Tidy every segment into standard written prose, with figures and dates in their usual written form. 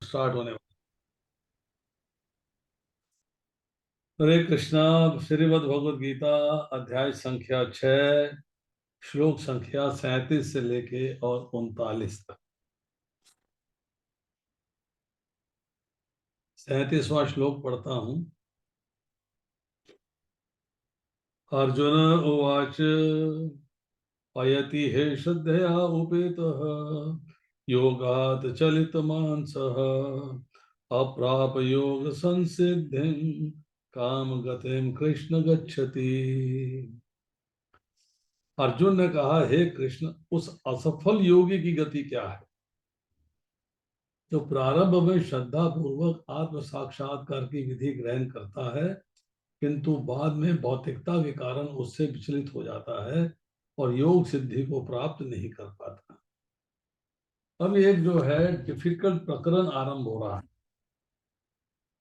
Start होने वाला। हरे कृष्णा। श्रीमद् भगवद गीता अध्याय संख्या 6, श्लोक संख्या 37 से लेके और 39 तक। 37वां श्लोक पढ़ता हूं। अर्जुन उवाच अयति हे श्रद्धया उपेतः योगात् चलितमानसः अप्राप योग संसिद्धिं काम गतिम कृष्ण गच्छति। अर्जुन ने कहा, हे कृष्ण, उस असफल योगी की गति क्या है जो प्रारंभ में श्रद्धा पूर्वक आत्म साक्षात्कार की विधि ग्रहण करता है, किंतु बाद में भौतिकता के कारण उससे विचलित हो जाता है और योग सिद्धि को प्राप्त नहीं कर पाता। अब एक जो है डिफिकल्ट प्रकरण आरंभ हो रहा है।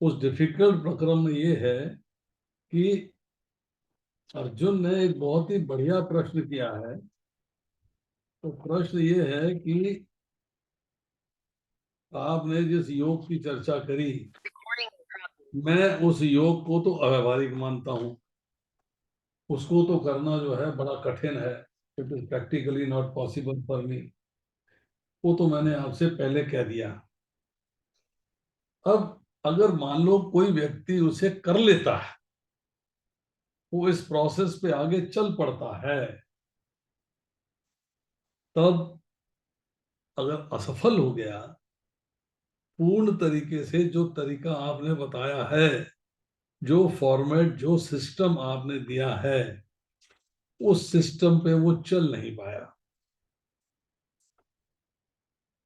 उस डिफिकल्ट प्रकरण में ये है कि अर्जुन ने एक बहुत ही बढ़िया प्रश्न किया है। तो प्रश्न ये है कि आपने जिस योग की चर्चा करी, मैं उस योग को तो अव्यावहारिक मानता हूं। उसको तो करना जो है बड़ा कठिन है। It is practically not possible for me. वो तो मैंने आपसे पहले कह दिया। अब अगर मान लो कोई व्यक्ति उसे कर लेता है, वो इस प्रोसेस पे आगे चल पड़ता है, तब अगर असफल हो गया, पूर्ण तरीके से जो तरीका आपने बताया है, जो फॉर्मेट, जो सिस्टम आपने दिया है, उस सिस्टम पे वो चल नहीं पाया।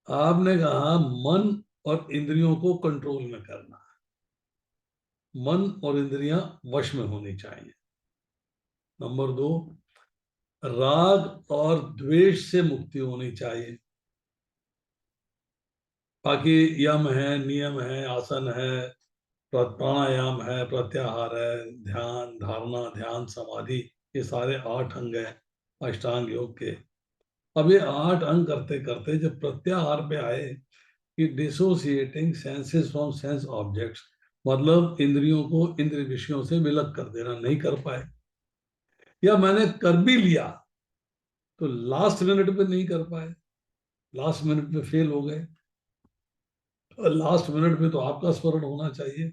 आपने कहा मन और इंद्रियों को कंट्रोल में करना है। मन और इंद्रियां वश में होनी चाहिए। नंबर 2, राग और द्वेष से मुक्ति होनी चाहिए। बाकी यम है, नियम है, आसन है, प्राणायाम है, प्रत्याहार है, ध्यान धारणा, ध्यान समाधि, ये सारे 8 अंग है अष्टांग योग के। अब ये 8 अंग करते करते जब प्रत्याहार पे आए कि dissociating senses from sense objects, मतलब इंद्रियों को इंद्रिय विषयों से विलग कर देना, नहीं कर पाए। या मैंने कर भी लिया तो लास्ट मिनट पे नहीं कर पाए, लास्ट मिनट पे फेल हो गए। लास्ट मिनट पे तो आपका स्मरण होना चाहिए।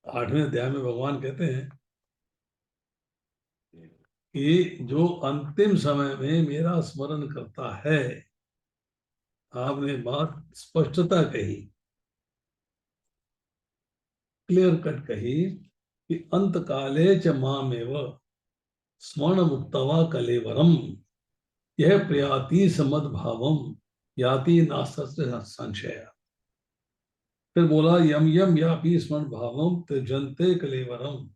8वें अध्याय में भगवान कहते हैं कि जो अंतिम समय में मेरा स्मरण करता है, आपने बात स्पष्टता कही, क्लियर कट कही कि अंत काले च मामेव स्मरण मुक्तवा कलेवरम यह प्रयाति समद भावम याति नास्त्र संशय। फिर बोला यम यम यापि स्मरण भावम त्यजन्ते कलेवरम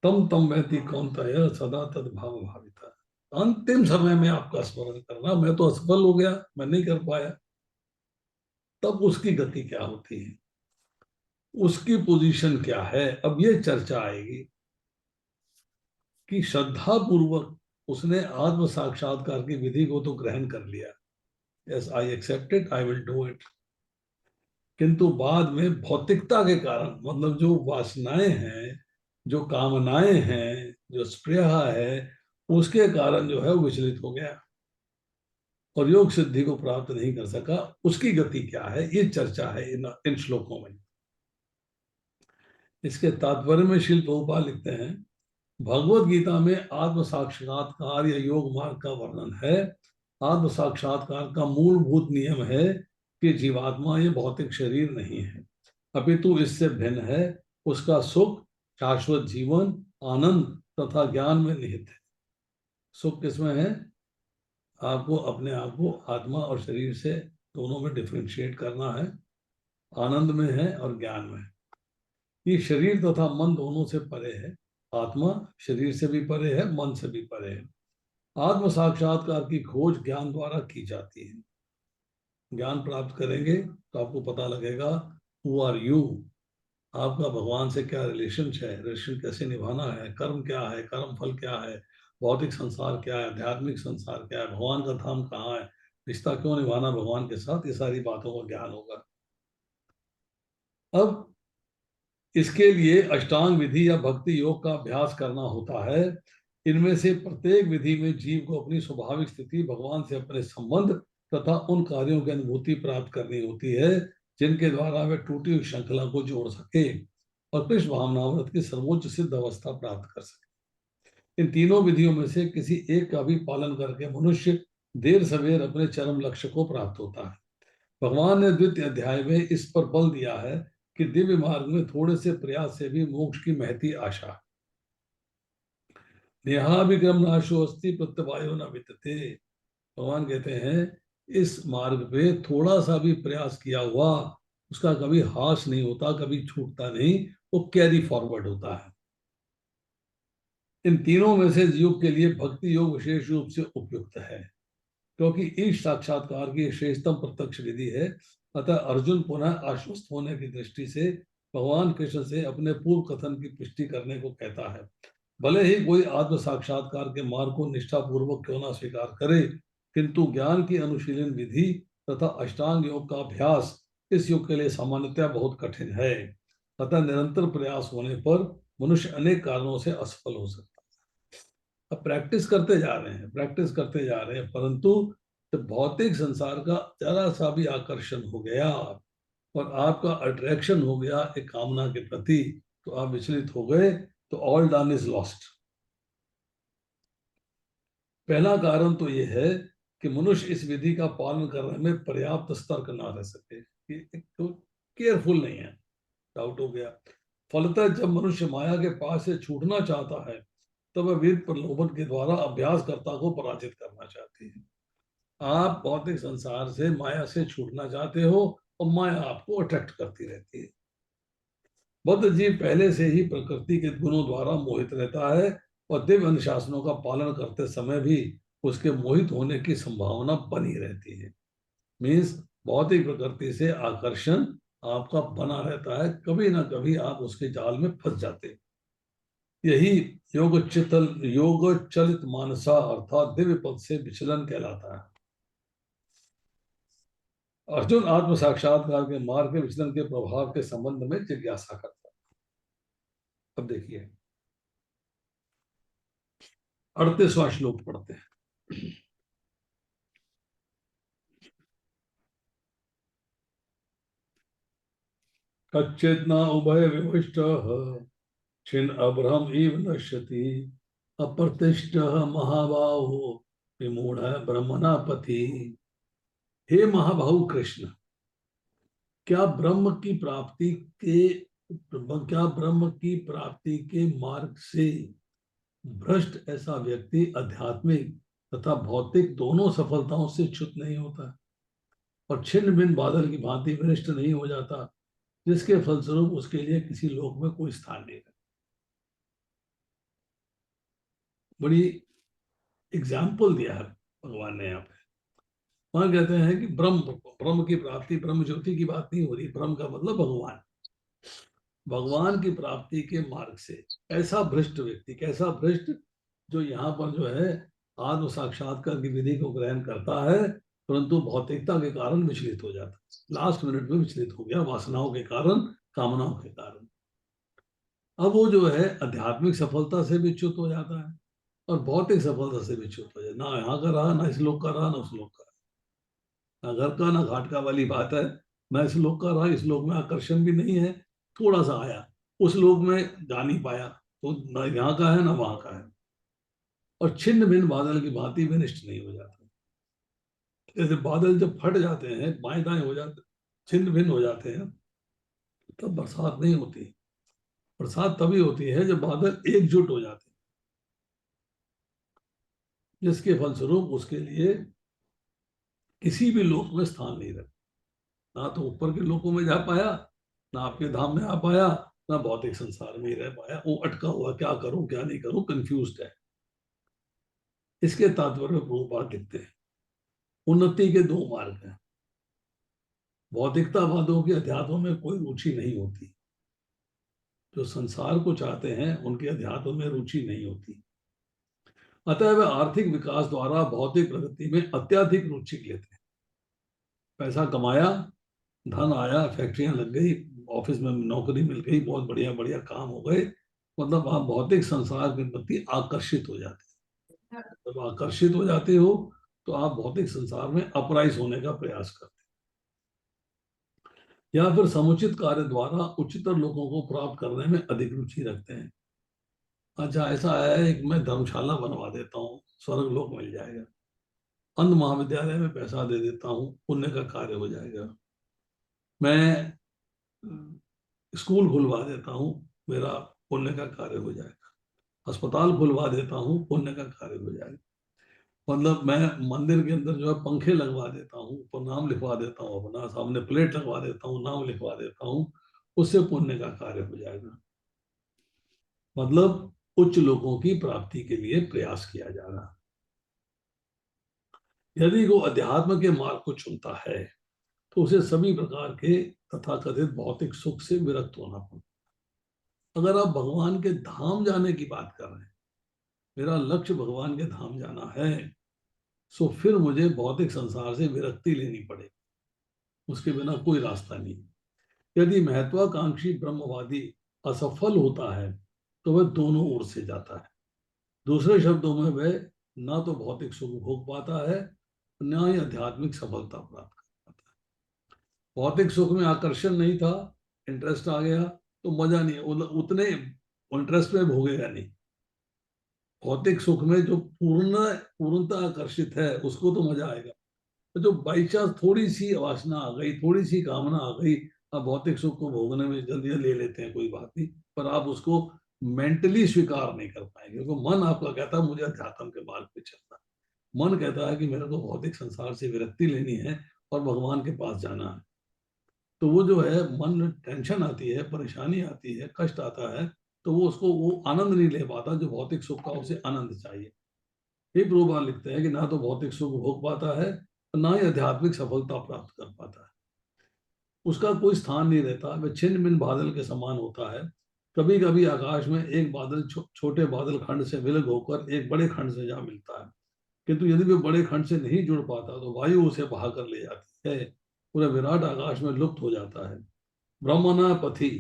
तम तम वैति कौनतय सदा तद भाव भाविता। अंतिम समय में आपका स्मरण करना, मैं तो असफल हो गया, मैं नहीं कर पाया, तब उसकी गति क्या होती है, उसकी पोजीशन क्या है। अब ये चर्चा आएगी कि श्रद्धा पूर्वक उसने आत्म साक्षात्कार की विधि को तो ग्रहण कर लिया, yes I accept it, I will do it, किंतु बाद में भौतिकता के कारण, मतलब जो वासनाएं हैं, जो कामनाएं हैं, जो स्पृहा है, उसके कारण जो है वो विचलित हो गया और योग सिद्धि को प्राप्त नहीं कर सका। उसकी गति क्या है, ये चर्चा है इन श्लोकों में। इसके तात्पर्य में श्रील प्रभुपाद लिखते हैं, भगवत गीता में आत्म साक्षात्कार या योग मार्ग का वर्णन है। आत्म साक्षात्कार का मूलभूत नियम है कि जीवात्मा ये भौतिक शरीर नहीं है, अपितु इससे भिन्न है। उसका सुख, शाश्वत जीवन, आनंद तथा ज्ञान में निहित है। सुख किसमें है? आपको अपने आप को आत्मा और शरीर से दोनों में डिफ्रेंशिएट करना है। आनंद में है और ज्ञान में है। ये शरीर तथा मन दोनों से परे है। आत्मा शरीर से भी परे है, मन से भी परे है। आत्म साक्षात्कार की खोज ज्ञान द्वारा की जाती है। ज्ञान प्राप्त करेंगे तो आपको पता लगेगा हु आर यू, आपका भगवान से क्या रिलेशन है, रिलेशन कैसे निभाना है, कर्म क्या है, कर्म फल क्या है, भौतिक संसार क्या है, आध्यात्मिक संसार क्या है, भगवान का धाम कहाँ है, रिश्ता क्यों निभाना भगवान के साथ, ये सारी बातों का ज्ञान होगा। अब इसके लिए अष्टांग विधि या भक्ति योग का अभ्यास करना होता है। इनमें से प्रत्येक विधि में जीव को अपनी स्वाभाविक स्थिति, भगवान से अपने संबंध तथा उन कार्यों की अनुभूति प्राप्त करनी होती है जिनके द्वारा वह टूटी हुई श्रृंखला को जोड़ सके और कृष्ण भावनामृत की सर्वोच्च सिद्ध अवस्था प्राप्त कर सके। इन तीनों विधियों में से किसी एक का भी पालन करके मनुष्य देर सवेर अपने चरम लक्ष्य को प्राप्त होता है। भगवान ने द्वितीय अध्याय में इस पर बल दिया है कि दिव्य मार्ग में थोड़े से प्रयास से भी मोक्ष की महती आशा। नेहाभिक्रम नाशो अस्ति प्रत्यवायो न विद्यते। भगवान कहते हैं इस मार्ग पे थोड़ा सा भी प्रयास किया हुआ उसका कभी हास नहीं होता, कभी छूटता नहीं, वो कैरी फॉरवर्ड होता है। इन तीनों में से जीव के लिए भक्ति योग विशेष रूप से उपयुक्त है क्योंकि इस साक्षात्कार की श्रेष्ठतम प्रत्यक्ष विधि है। अतः अर्जुन पुनः आश्वस्त होने की दृष्टि से भगवान कृष्ण से अपने पूर्व कथन की पुष्टि करने को कहता है। भले ही कोई आत्म साक्षात्कार के मार्ग को निष्ठा पूर्वक क्यों ना स्वीकार करे, किंतु ज्ञान की अनुशीलन विधि तथा अष्टांग योग का अभ्यास इस युग के लिए सामान्यतः बहुत कठिन है। अतः निरंतर प्रयास होने पर मनुष्य अनेक कारणों से असफल हो सकता है। अब प्रैक्टिस करते जा रहे हैं, प्रैक्टिस करते जा रहे हैं, परंतु जब भौतिक संसार का जरा सा भी आकर्षण हो गया और आपका अट्रैक्शन हो गया एक कामना के प्रति, तो आप विचलित हो गए, तो ऑल डन इज लॉस्ट। पहला कारण तो यह है कि मनुष्य इस विधि का पालन करने में पर्याप्त सतर्क ना रह सके, तो केयरफुल नहीं है, डाउट हो गया। फलतः जब मनुष्य माया के पास से छूटना चाहता है तो वह विविध प्रलोभन के द्वारा अभ्यासकर्ता को पराजित करना चाहती है। आप भौतिक संसार से, माया से छूटना चाहते हो और माया आपको अट्रैक्ट करती रहती है। बद्ध जीव पहले से ही प्रकृति के गुणों द्वारा मोहित रहता है और दिव्य अनुशासनों का पालन करते समय भी उसके मोहित होने की संभावना बनी रहती है। मीन्स भौतिक प्रकृति से आकर्षण आपका बना रहता है, कभी ना कभी आप उसके जाल में फंस जाते हैं। यही योग चलित मानसा अर्थात दिव्य पद से विचलन कहलाता है। अर्जुन आत्म साक्षात्कार के मार्ग के विचलन के प्रभाव के संबंध में जिज्ञासा करता है। अब देखिए 38वां श्लोक पढ़ते हैं। कच्चित् न उभय विभुष्ट छिन्न अब्रह्म इव नश्यति अप्रतिष्ठ महाबाहो विमूढ़ ब्रह्मणा पथि। हे महाबाहु कृष्ण, क्या ब्रह्म की प्राप्ति के मार्ग से भ्रष्ट ऐसा व्यक्ति आध्यात्मिक तथा भौतिक दोनों सफलताओं से च्युत नहीं होता और छिन्न भिन्न बादल की भांति विनष्ट नहीं हो जाता, जिसके फलस्वरूप उसके लिए किसी लोक में कोई स्थान नहीं रहता। बड़ी एग्जाम्पल दिया है भगवान ने यहाँ पे। वहां कहते हैं कि ब्रह्म की प्राप्ति, ब्रह्म ज्योति की बात नहीं हो रही, ब्रह्म का मतलब भगवान, भगवान की प्राप्ति के मार्ग से ऐसा भ्रष्ट व्यक्ति, कैसा भ्रष्ट, जो यहाँ पर जो है आत्म साक्षात्कार की विधि को ग्रहण करता है परंतु भौतिकता के कारण विचलित हो जाता है, लास्ट मिनट में विचलित हो गया वासनाओं के कारण, कामनाओं के कारण। अब वो जो है आध्यात्मिक सफलता से भी च्युत हो जाता है और भौतिक सफलता से भी च्युत हो जाता है। ना यहाँ का रहा, ना इस लोक का रहा, ना उस लोक का, ना घर का ना घाट का वाली बात है। ना इस लोक का रहा, इस लोक में आकर्षण भी नहीं है, थोड़ा सा आया, उस लोक में जा नहीं पाया, तो ना यहाँ का है ना वहां का है। और छिन्न भिन्न बादल की भांति विनिष्ट नहीं हो जाता। जैसे बादल जब फट जाते हैं, बाएं दाएं हो जाते, छिन्न भिन्न हो जाते हैं, तब बरसात नहीं होती। बरसात तभी होती है जब बादल एकजुट हो जाते हैं, जिसके फलस्वरूप उसके लिए किसी भी लोक में स्थान नहीं रहता। ना तो ऊपर के लोकों में जा पाया, ना आपके धाम में आ पाया, ना भौतिक संसार में ही रह पाया, वो अटका हुआ, क्या करूं क्या नहीं करूं, कंफ्यूज्ड है। इसके तात्पर्य प्रभुपाद लिखते हैं उन्नति के दो मार्ग हैं। भौतिकतावादों के अध्यात्म में कोई रुचि नहीं होती, जो संसार को चाहते हैं उनके अध्यात्म में रुचि नहीं होती। अतः वे आर्थिक विकास द्वारा भौतिक प्रगति में अत्यधिक रुचि लेते हैं। पैसा कमाया, धन आया, फैक्ट्रियां लग गई, ऑफिस में नौकरी मिल गई, बहुत बढ़िया बढ़िया काम हो गए, मतलब आप भौतिक संसार के प्रति आकर्षित हो जाते हैं। जब आकर्षित हो जाते हो तो आप भौतिक संसार में अपराइज होने का प्रयास करते हैं, या फिर समुचित कार्य द्वारा उच्चतर लोगों को प्राप्त करने में अधिक रुचि रखते हैं। अच्छा, ऐसा है एक मैं धर्मशाला बनवा देता हूँ, स्वर्ग लोक मिल जाएगा। अंध महाविद्यालय में पैसा दे देता हूँ, पुण्य का कार्य हो जाएगा। मैं स्कूल खुलवा देता हूँ, मेरा पुण्य का कार्य हो जाएगा। अस्पताल खुलवा देता हूँ, पुण्य का कार्य हो जाएगा। मतलब मैं मंदिर के अंदर जो है पंखे लगवा देता हूँ, ऊपर नाम लिखवा देता हूँ अपना, सामने प्लेट लगवा देता हूँ, नाम लिखवा देता हूँ, उससे पुण्य का कार्य हो जाएगा। मतलब उच्च लोगों की प्राप्ति के लिए प्रयास किया जा रहा है। यदि वो अध्यात्म के मार्ग को चुनता है तो उसे सभी प्रकार के तथाकथित भौतिक सुख से विरक्त होना पड़ता है। अगर आप भगवान के धाम जाने की बात कर रहे हैं, मेरा लक्ष्य भगवान के धाम जाना है, सो फिर मुझे भौतिक संसार से विरक्ति लेनी पड़ेगी, उसके बिना कोई रास्ता नहीं। यदि महत्वाकांक्षी ब्रह्मवादी असफल होता है तो वह दोनों ओर से जाता है। दूसरे शब्दों में वह ना तो भौतिक सुख भोग पाता है, ना ही आध्यात्मिक सफलता प्राप्त कर पाता है। भौतिक सुख में आकर्षण नहीं था, इंटरेस्ट आ गया तो मजा नहीं, उतने इंटरेस्ट में भोगेगा नहीं। भौतिक सुख में जो पूर्णता आकर्षित है उसको तो मजा आएगा। तो जो बाई चांस थोड़ी सी वासना आ गई, थोड़ी सी कामना आ गई, आप भौतिक सुख को भोगने में जल्दी ले लेते हैं, कोई बात नहीं, पर आप उसको मेंटली स्वीकार नहीं कर पाएंगे, क्योंकि मन आपका कहता है मुझे अध्यात्म के मार्ग पे चलना है। मन कहता है कि मेरे को भौतिक संसार से विरक्ति लेनी है और भगवान के पास जाना है। तो वो जो है मन में टेंशन आती है, परेशानी आती है, कष्ट आता है, तो वो उसको वो आनंद नहीं ले पाता जो भौतिक सुख का उसे आनंद चाहिए। ये प्रभुपाद लिखते हैं कि ना तो भौतिक सुख भोग पाता है, ना ही आध्यात्मिक सफलता प्राप्त कर पाता है। उसका कोई स्थान नहीं रहता, वह छिन्न भिन्न बादल के समान होता है। कभी कभी आकाश में एक बादल छोटे बादल खंड से विलग होकर एक बड़े खंड से जा मिलता है, किंतु यदि वे बड़े खंड से नहीं जुड़ पाता तो वायु उसे बहा कर ले जाती है, पूरा विराट आकाश में लुप्त हो जाता है। ब्रह्मणा पथि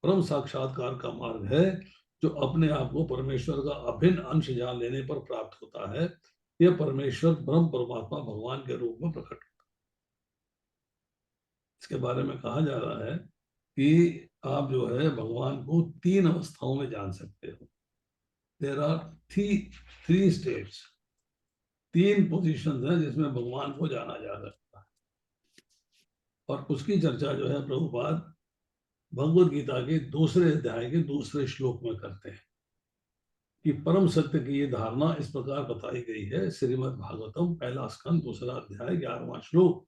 परम साक्षात्कार का मार्ग है, जो अपने आप को परमेश्वर का अभिन्न अंश जान लेने पर प्राप्त होता है। यह परमेश्वर ब्रह्म परमात्मा भगवान के रूप में प्रकट होता है। इसके बारे में कहा जा रहा है कि आप जो है भगवान को तीन अवस्थाओं में जान सकते हो। देर आर थ्री स्टेट्स, तीन पोजीशंस हैं जिसमें भगवान को जाना जा सकता है। और उसकी चर्चा जो है प्रभुपाद भगवत गीता के दूसरे अध्याय के दूसरे श्लोक में करते हैं कि परम सत्य की ये धारणा इस प्रकार बताई गई है। श्रीमद् भागवतम पहला स्कंद दूसरा अध्याय 11वां श्लोक।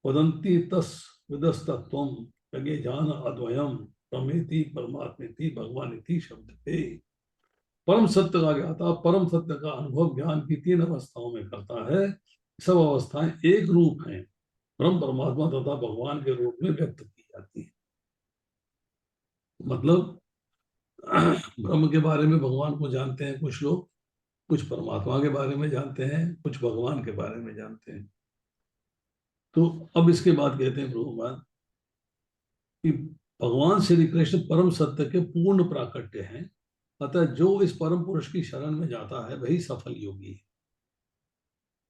वदंती तस् विदस्तत्वम यज्ञ जान अद्वयम प्रमेति परमात्मेति भगवानिति शब्द पे। परम सत्य का ज्ञाता परम सत्य का अनुभव ज्ञान की तीन अवस्थाओं में करता है। सब अवस्थाएं एक रूप हैं, ब्रह्म परमात्मा तथा भगवान के रूप में व्यक्त की जाती है। मतलब ब्रह्म के बारे में भगवान को जानते हैं कुछ लोग, कुछ परमात्मा के बारे में जानते हैं, कुछ भगवान के बारे में जानते हैं। तो अब इसके बाद कहते हैं प्रभुपाद कि भगवान श्री कृष्ण परम सत्य के पूर्ण प्राकट्य हैं, अतः जो इस परम पुरुष की शरण में जाता है वही सफल योगी है।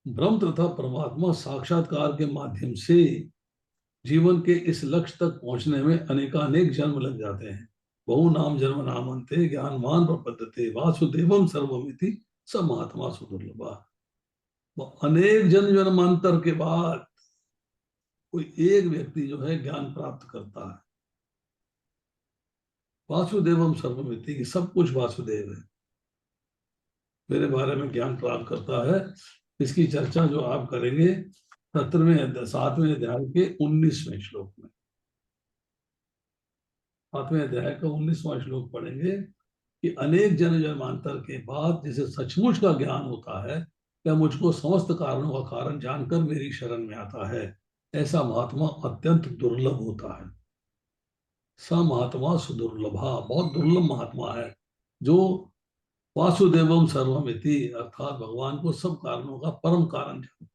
ब्रह्म तथा परमात्मा साक्षात्कार के माध्यम से जीवन के इस लक्ष्य तक पहुंचने में अनेकानेक जन्म लग जाते हैं। बहु नाम जन्म नामंते ज्ञानवान प्रपद्यते वासुदेवम सर्वमिति स महात्मा सुदुर्लभा। अनेक जन्म जन्मांतर के बाद कोई एक व्यक्ति जो है ज्ञान प्राप्त करता है। वासुदेवम सर्वमिति की सब कुछ वासुदेव है, मेरे बारे में ज्ञान प्राप्त करता है। इसकी चर्चा जो आप करेंगे 7वें अध्याय के 19वें श्लोक में, 7वें अध्याय का 19वां श्लोक पढ़ेंगे कि अनेक जन्म जन्मांतर के बाद जिसे सचमुच का ज्ञान होता है, वह मुझको समस्त कारणों का कारण जानकर मेरी शरण में आता है। ऐसा महात्मा अत्यंत दुर्लभ होता है। स महात्मा सुदुर्लभा, बहुत दुर्लभ महात्मा है जो वासुदेवम सर्वमिति अर्थात भगवान को सब कारणों का परम कारण जानता।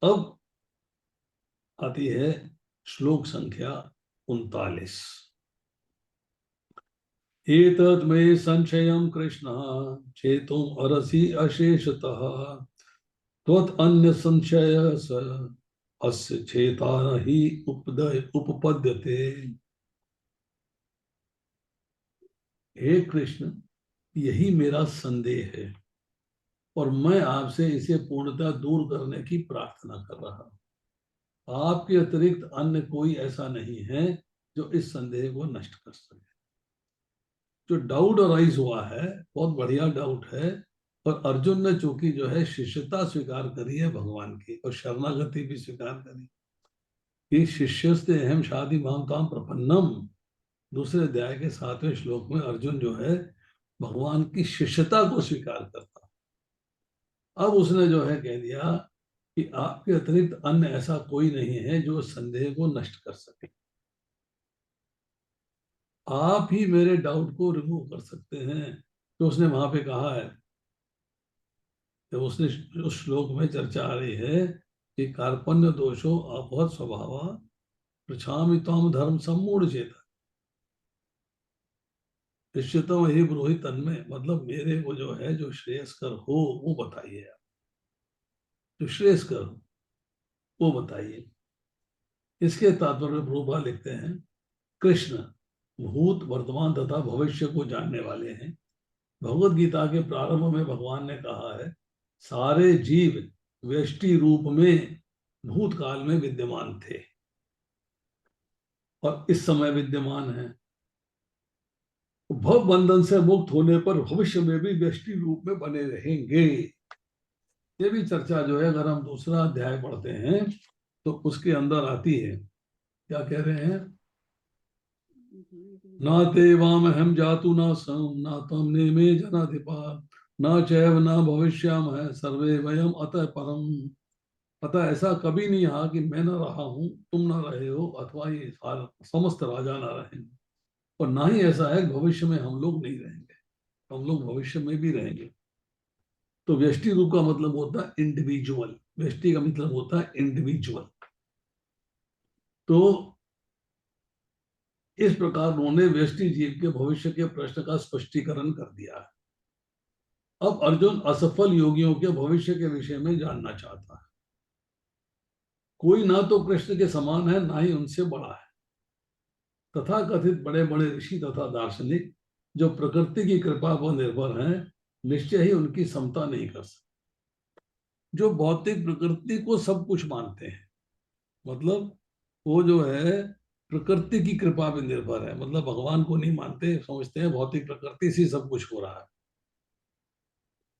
अब आती है श्लोक संख्या 39। एतत् मे संशयं कृष्ण चेतुम् अर्हसि अशेषतः त्वत् अन्य संशय अस्य चेता हि उपपद्यते। हे कृष्ण, यही मेरा संदेह है और मैं आपसे इसे पूर्णतः दूर करने की प्रार्थना कर रहा हूं। आपके अतिरिक्त अन्य कोई ऐसा नहीं है जो इस संदेह को नष्ट कर सके। जो डाउट अराइज हुआ है, बहुत बढ़िया डाउट है, और अर्जुन ने चूंकि जो है शिष्यता स्वीकार करी है भगवान की और शरणागति भी स्वीकार करी कि शिष्यस्ते अहम शादी मामताम प्रपन्नम। दूसरे अध्याय के 7वें श्लोक में अर्जुन जो है भगवान की शिष्यता को स्वीकार करता। अब उसने जो है कह दिया कि आपके अतिरिक्त अन्य ऐसा कोई नहीं है जो संदेह को नष्ट कर सके। आप ही मेरे डाउट को रिमूव कर सकते हैं। तो उसने वहां पे कहा है, तो उसने उस श्लोक में चर्चा आ रही है कि कार्पण्य दोषो अपहत स्वभाव पृछामि त्वं धर्म सम्मूढ़ चेता निश्चितम ही ब्रूहि तन्मय। मतलब मेरे को जो है जो श्रेयस्कर हो वो बताइए आप, जो श्रेयस्कर हो वो बताइए। इसके तात्पर्य प्रभुपाद लिखते हैं, कृष्ण भूत वर्तमान तथा भविष्य को जानने वाले हैं। भगवत गीता के प्रारंभ में भगवान ने कहा है सारे जीव व्यष्टि रूप में भूतकाल में विद्यमान थे और इस समय विद्यमान है। भव बंधन से मुक्त होने पर भविष्य में भी व्यष्टि रूप में बने रहेंगे। ये भी चर्चा जो है अगर हम दूसरा अध्याय पढ़ते हैं तो उसके अंदर आती है। क्या कह रहे हैं, न ते वाम हम जातु न सम न तम ने मे जनाधिपा न चैव न भविष्याम है सर्वे वयम अतः परम। अतः ऐसा कभी नहीं रहा कि मैं न रहा हूं, तुम न रहे हो, अथवा ये समस्त राजा न रहे, और ना ही ऐसा है भविष्य में हम लोग नहीं रहेंगे, हम लोग भविष्य में भी रहेंगे। तो व्यष्टि रूप का मतलब होता है इंडिविजुअल, व्यष्टि का मतलब होता है इंडिविजुअल। तो इस प्रकार उन्होंने व्यष्टि जीव के भविष्य के प्रश्न का स्पष्टीकरण कर दिया है। अब अर्जुन असफल योगियों के भविष्य के विषय में जानना चाहता है। कोई ना तो कृष्ण के समान है ना ही उनसे बड़ा है। तथा कथित बड़े बड़े ऋषि तथा दार्शनिक जो प्रकृति की कृपा पर निर्भर हैं निश्चय ही उनकी समता नहीं कर सकते। जो भौतिक प्रकृति को सब कुछ मानते हैं, मतलब वो जो है प्रकृति की कृपा पे निर्भर है, मतलब भगवान को नहीं मानते, समझते हैं भौतिक प्रकृति से सब कुछ हो रहा है,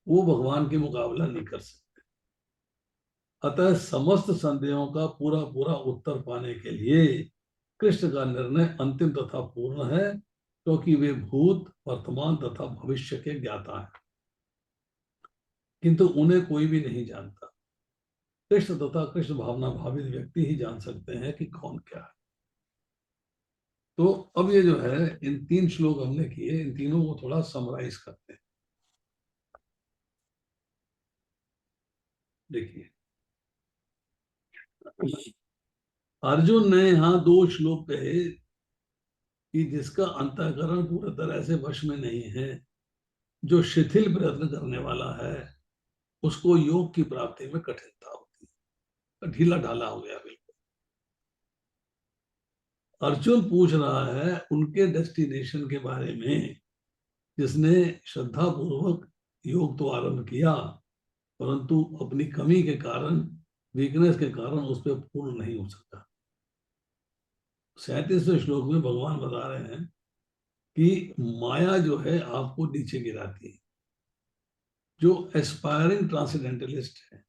वो भगवान के मुकाबला नहीं कर सकते। अतः समस्त संदेहों का पूरा पूरा उत्तर पाने के लिए कृष्ण का निर्णय अंतिम तथा पूर्ण है, क्योंकि वे भूत वर्तमान तथा भविष्य के ज्ञाता हैं, किंतु उन्हें कोई भी नहीं जानता। कृष्ण तथा कृष्ण भावना भावित व्यक्ति ही जान सकते हैं कि कौन क्या है। तो अब ये जो है इन 3 श्लोक हमने किए, इन तीनों को थोड़ा समराइज करते हैं। देखिए, अर्जुन ने यहाँ 2 श्लोक कहे कि जिसका अंतःकरण पूरी तरह से वश में नहीं है, जो शिथिल प्रयत्न करने वाला है, उसको योग की प्राप्ति में कठिनता होती है, ढीला ढाला हो गया बिल्कुल। अर्जुन पूछ रहा है उनके डेस्टिनेशन के बारे में, जिसने श्रद्धा पूर्वक योग तो आरंभ किया परंतु अपनी कमी के कारण, वीकनेस के कारण उस पर पूर्ण नहीं हो सका। 37वें श्लोक में भगवान बता रहे हैं कि माया जो है आपको नीचे गिराती है। जो एस्पायरिंग ट्रांसेंडेंटलिस्ट है,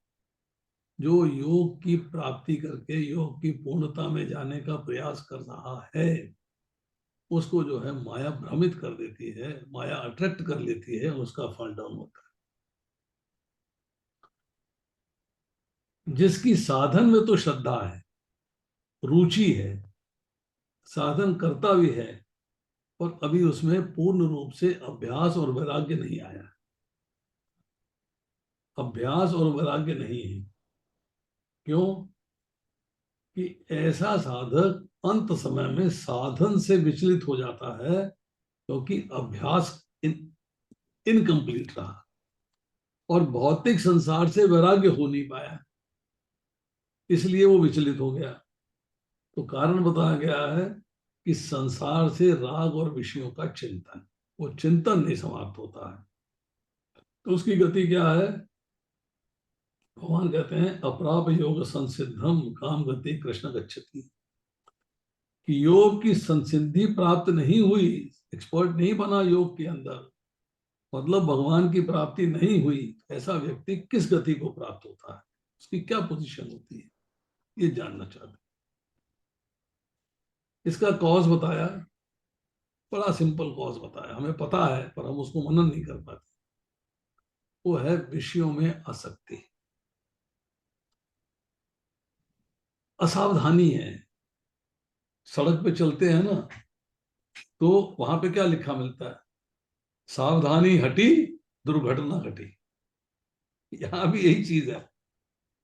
जो योग की प्राप्ति करके योग की पूर्णता में जाने का प्रयास कर रहा है, उसको जो है माया भ्रमित कर देती है, माया अट्रैक्ट कर लेती है, उसका फॉल डाउन होता है। जिसकी साधन में तो श्रद्धा है, रुचि है, साधन करता भी है, और अभी उसमें पूर्ण रूप से अभ्यास और वैराग्य नहीं आया। अभ्यास और वैराग्य नहीं है। क्यों? कि ऐसा साधक अंत समय में साधन से विचलित हो जाता है, क्योंकि अभ्यास इनकम्प्लीट रहा और भौतिक संसार से वैराग्य हो नहीं पाया, इसलिए वो विचलित हो गया। तो कारण बताया गया है कि संसार से राग और विषयों का चिंतन, वो चिंतन नहीं समाप्त होता है। तो उसकी गति क्या है? भगवान कहते हैं अपराप योग संसिद्धम काम गति कृष्ण गच्छति, कि योग की संसिद्धि प्राप्त नहीं हुई, एक्सपर्ट नहीं बना योग के अंदर, मतलब भगवान की प्राप्ति नहीं हुई, ऐसा व्यक्ति किस गति को प्राप्त होता है, उसकी क्या पोजीशन होती है, ये जानना चाहते हैं। इसका कॉज बताया, बड़ा सिंपल कॉज बताया, हमें पता है पर हम उसको मनन नहीं कर पाते। वो है विषयों में आसक्ति, असावधानी है। सड़क पे चलते हैं ना, तो वहां पे क्या लिखा मिलता है? सावधानी हटी दुर्घटना घटी। यहां भी यही चीज है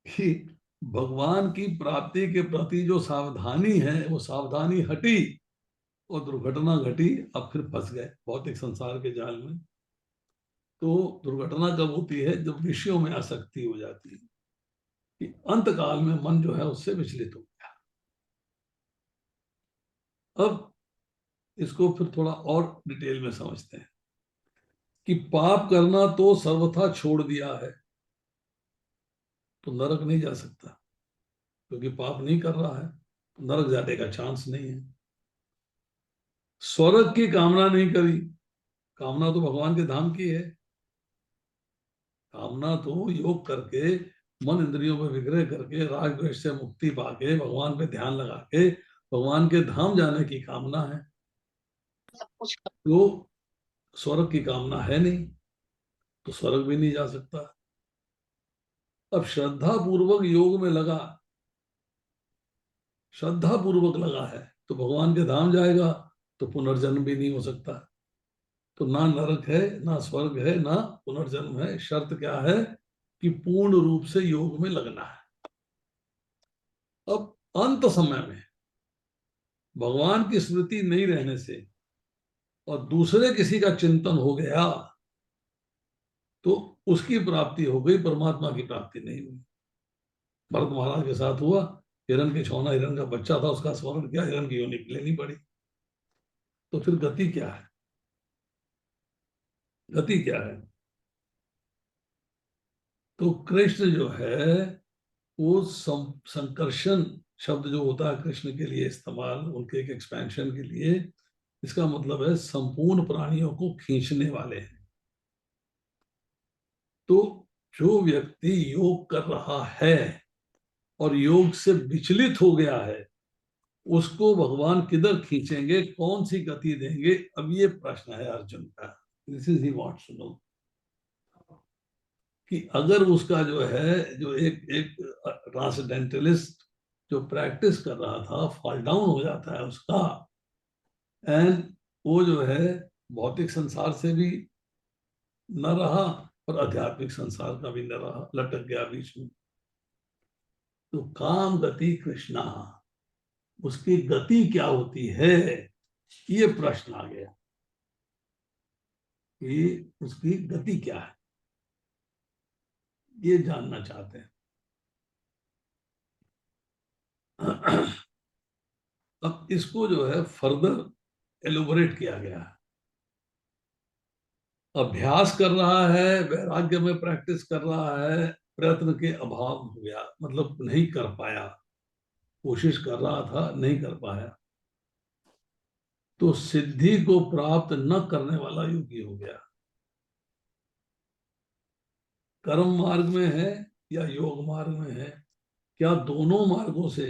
कि भगवान की प्राप्ति के प्रति जो सावधानी है, वो सावधानी हटी और दुर्घटना घटी। अब फिर फंस गए भौतिक संसार के जाल में। तो दुर्घटना कब होती है? जब विषयों में आसक्ति हो जाती है, कि अंत काल में मन जो है उससे विचलित हो गया। अब इसको फिर थोड़ा और डिटेल में समझते हैं कि पाप करना तो सर्वथा छोड़ दिया है, तो नरक नहीं जा सकता, क्योंकि पाप नहीं कर रहा है, तो नरक जाने का चांस नहीं है। स्वर्ग की कामना नहीं करी, कामना तो भगवान के धाम की है। कामना तो योग करके, मन इंद्रियों में विग्रह करके, राग द्वेष से मुक्ति पाके, भगवान पे ध्यान लगा के भगवान के धाम जाने की कामना है। तो स्वर्ग की कामना है नहीं, तो स्वर्ग भी नहीं जा सकता। अब श्रद्धा पूर्वक योग में लगा, श्रद्धा पूर्वक लगा है, तो भगवान के धाम जाएगा, तो पुनर्जन्म भी नहीं हो सकता। तो ना नरक है, ना स्वर्ग है, ना पुनर्जन्म है। शर्त क्या है? कि पूर्ण रूप से योग में लगना है। अब अंत समय में भगवान की स्मृति नहीं रहने से और दूसरे किसी का चिंतन हो गया, तो उसकी प्राप्ति हो गई, परमात्मा की प्राप्ति नहीं हुई। भरत महाराज के साथ हुआ, हिरण के छौना, हिरण का बच्चा था, उसका स्मरण किया, हिरण की योनि लेनी पड़ी। तो फिर गति क्या है? गति क्या है? तो कृष्ण जो है वो संकर्षण शब्द जो होता है कृष्ण के लिए इस्तेमाल, उनके एक एक्सपेंशन के लिए, इसका मतलब है संपूर्ण प्राणियों को खींचने वाले हैं। तो जो व्यक्ति योग कर रहा है और योग से विचलित हो गया है, उसको भगवान किधर खींचेंगे, कौन सी गति देंगे? अब ये प्रश्न है अर्जुन का। This is he wants to know, कि अगर उसका जो है, जो एक एक ट्रांसडेंटलिस्ट जो प्रैक्टिस कर रहा था, फॉल डाउन हो जाता है उसका, एंड वो जो है भौतिक संसार से भी न रहा और आध्यात्मिक संसार का भी न रहा, लटक गया बीच में। तो काम गति कृष्णा, उसकी गति क्या होती है, ये प्रश्न आ गया कि उसकी गति क्या है, ये जानना चाहते हैं। अब इसको जो है फर्दर एलोबरेट किया गया है। अभ्यास कर रहा है, वैराग्य में प्रैक्टिस कर रहा है, प्रयत्न के अभाव हो गया, मतलब नहीं कर पाया, कोशिश कर रहा था नहीं कर पाया, तो सिद्धि को प्राप्त न करने वाला योगी हो गया। कर्म मार्ग में है या योग मार्ग में है, क्या दोनों मार्गों से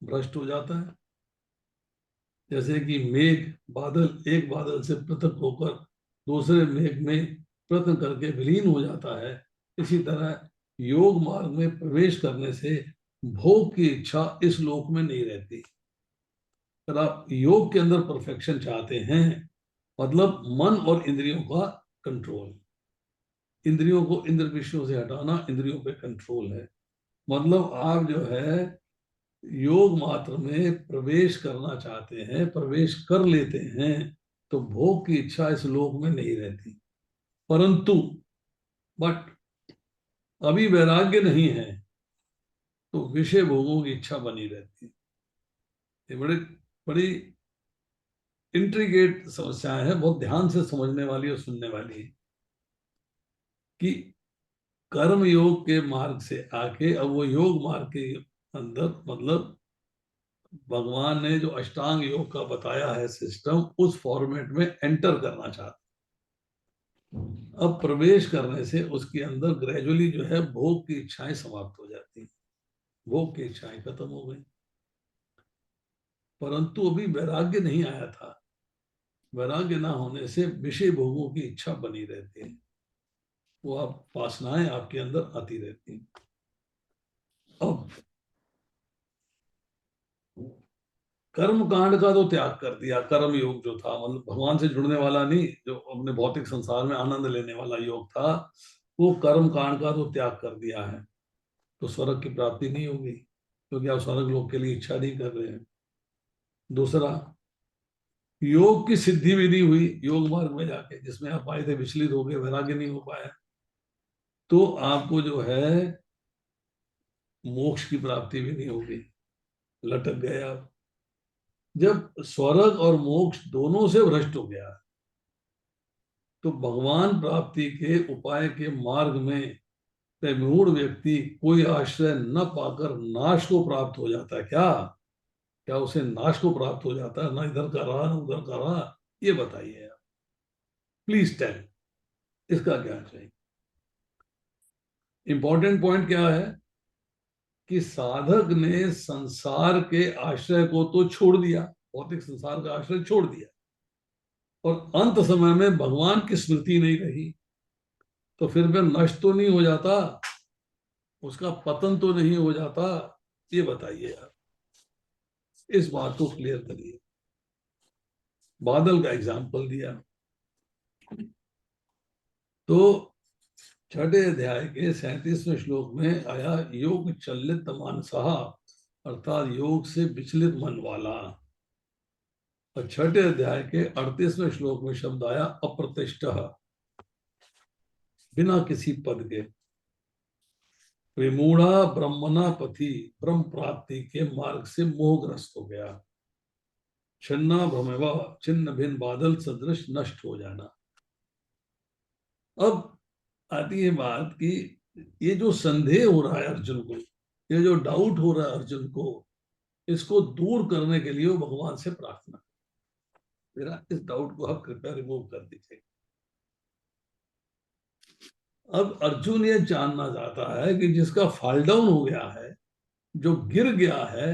भ्रष्ट हो जाता है? जैसे कि मेघ, बादल, एक बादल से पृथक होकर दूसरे मेघ में प्रयत्न करके विलीन हो जाता है, इसी तरह योग मार्ग में प्रवेश करने से भोग की इच्छा इस लोक में नहीं रहती। अगर आप योग के अंदर परफेक्शन चाहते हैं, मतलब मन और इंद्रियों का कंट्रोल, इंद्रियों को इंद्र विषयों से हटाना, इंद्रियों पे कंट्रोल है। मतलब आप जो है योग मात्र में प्रवेश करना चाहते हैं, प्रवेश कर लेते हैं, तो भोग की इच्छा इस लोक में नहीं रहती। परंतु बट अभी वैराग्य नहीं है तो विषय भोगों की इच्छा बनी रहती है। ये बड़ी बड़ी इंट्रिकेट समस्याएं हैं, बहुत ध्यान से समझने वाली और सुनने वाली है कि कर्म योग के मार्ग से आके अब वो योग मार्ग के अंदर, मतलब भगवान ने जो अष्टांग योग का बताया है सिस्टम, उस फॉर्मेट में एंटर करना चाहते। अब प्रवेश करने से उसके अंदर ग्रेजुअली जो है भोग की इच्छाएं समाप्त हो जाती, भोग की इच्छाएं खत्म हो गई। परंतु अभी वैराग्य नहीं आया था। वैराग्य ना होने से विषय भोगों की इच्छा बनी रहती है, वो आप वासनाएं आपके अंदर आती रहती हैं। अब कर्म कांड का तो त्याग कर दिया, कर्म योग जो था, मतलब भगवान से जुड़ने वाला नहीं, जो अपने भौतिक संसार में आनंद लेने वाला योग था, वो कर्म कांड का तो त्याग कर दिया है, तो स्वर्ग की प्राप्ति नहीं होगी, क्योंकि आप स्वर्ग लोक के लिए इच्छा नहीं कर रहे हैं। दूसरा, योग की सिद्धि भी नहीं हुई योग मार्ग में जाके, जिसमें आप आए थे विचलित हो गए, वैराग्य नहीं हो पाया, तो आपको जो है मोक्ष की प्राप्ति भी नहीं होगी, लटक गए आप। जब स्वर्ग और मोक्ष दोनों से भ्रष्ट हो गया, तो भगवान प्राप्ति के उपाय के मार्ग में मूढ़ व्यक्ति कोई आश्रय न पाकर नाश को प्राप्त हो जाता है क्या? क्या उसे नाश को प्राप्त हो जाता है? ना इधर का रहा ना उधर का रहा, ये बताइए आप, प्लीज टेल, इसका क्या चाहिए? इंपॉर्टेंट पॉइंट क्या है कि साधक ने संसार के आश्रय को तो छोड़ दिया, भौतिक संसार का आश्रय छोड़ दिया, और अंत समय में भगवान की स्मृति नहीं रही, तो फिर वह नष्ट तो नहीं हो जाता, उसका पतन तो नहीं हो जाता? ये बताइए आप, इस बात को क्लियर करिए। बादल का एग्जाम्पल दिया, तो छठे अध्याय के 37वें श्लोक में आया योग चलित मानसहा, अर्थात योग से विचलित मन वाला। और छठे अध्याय के 38वें श्लोक में शब्द आया अप्रतिष्ठ, बिना किसी पद के, विमूढ़ा ब्रह्मणा पथि, ब्रह्म प्राप्ति के मार्ग से मोहग्रस्त हो गया, छिन्ना भ्रमेव, छिन्न भिन्न बादल सदृश नष्ट हो जाना। अब आती है बात कि ये जो संदेह हो रहा है अर्जुन को, ये जो डाउट हो रहा है अर्जुन को, इसको दूर करने के लिए वो भगवान से प्रार्थना, मेरा इस डाउट को आप कृपया रिमूव कर दीजिए। अब अर्जुन ये जानना चाहता है कि जिसका फॉल डाउन हो गया है, जो गिर गया है,